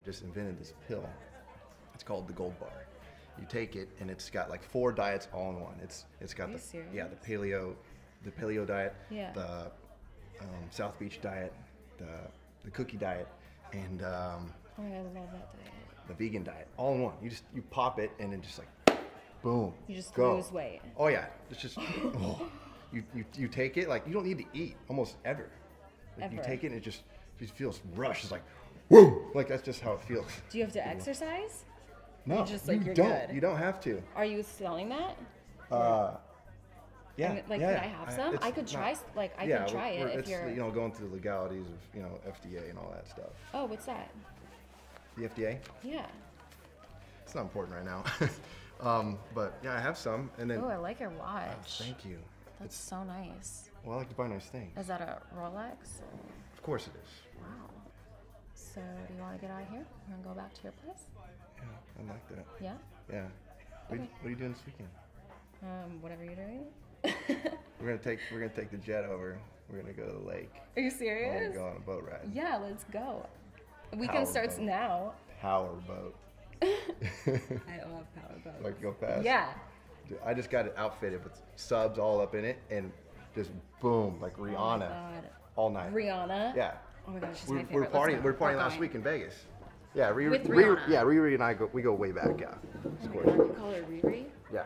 just invented this pill. It's called the Gold Bar. You take it, and it's got like 4 diets all in one. It's got Are you the serious? the paleo diet, Yeah. the South Beach diet, the cookie diet, and Oh my god, I love that diet. the vegan diet, all in one. You pop it, and then just like, boom, You just go. lose weight. Oh yeah, it's just you take it like you don't need to eat almost ever. Like, you Ever. take it, and it just feels rushed. It's like, whoa, like that's just how it feels. Do you have to exercise? No, just, like, you you're don't. good? You don't have to. Are you selling that? Yeah, I mean, like, yeah, could I have some? it's I could try. not- Like, I yeah, could try it if it's, you're. going through the legalities of FDA and all that stuff. Oh, what's that? The FDA, Yeah. it's not important right now. But yeah, I have some, and then Oh, I like your watch. thank you. That's so nice. Well, I like to buy nice things. Is that a Rolex? Of course it is. Wow. So, do you want to get out of here and go back to your place? Yeah, I like that. Yeah. Yeah. Okay. What are you doing this weekend? Whatever you're doing. We're gonna take the jet over. We're gonna go to the lake. Are you We're serious? gonna go on a boat ride. Yeah, let's go. Weekend Power starts boat. now. Power boat. I love power boats. Like go fast. Yeah. Dude, I just got it outfitted with subs all up in it, and just boom, like Oh my Rihanna, God. all night. Rihanna. Yeah. Oh my gosh, she's We're, my we're favorite. partying. Let's We're go. partying We're last going. week in Vegas. Yeah, With Rihanna. Riri and I we go way back. Yeah, of Oh my course. God, you call her Riri? Yeah.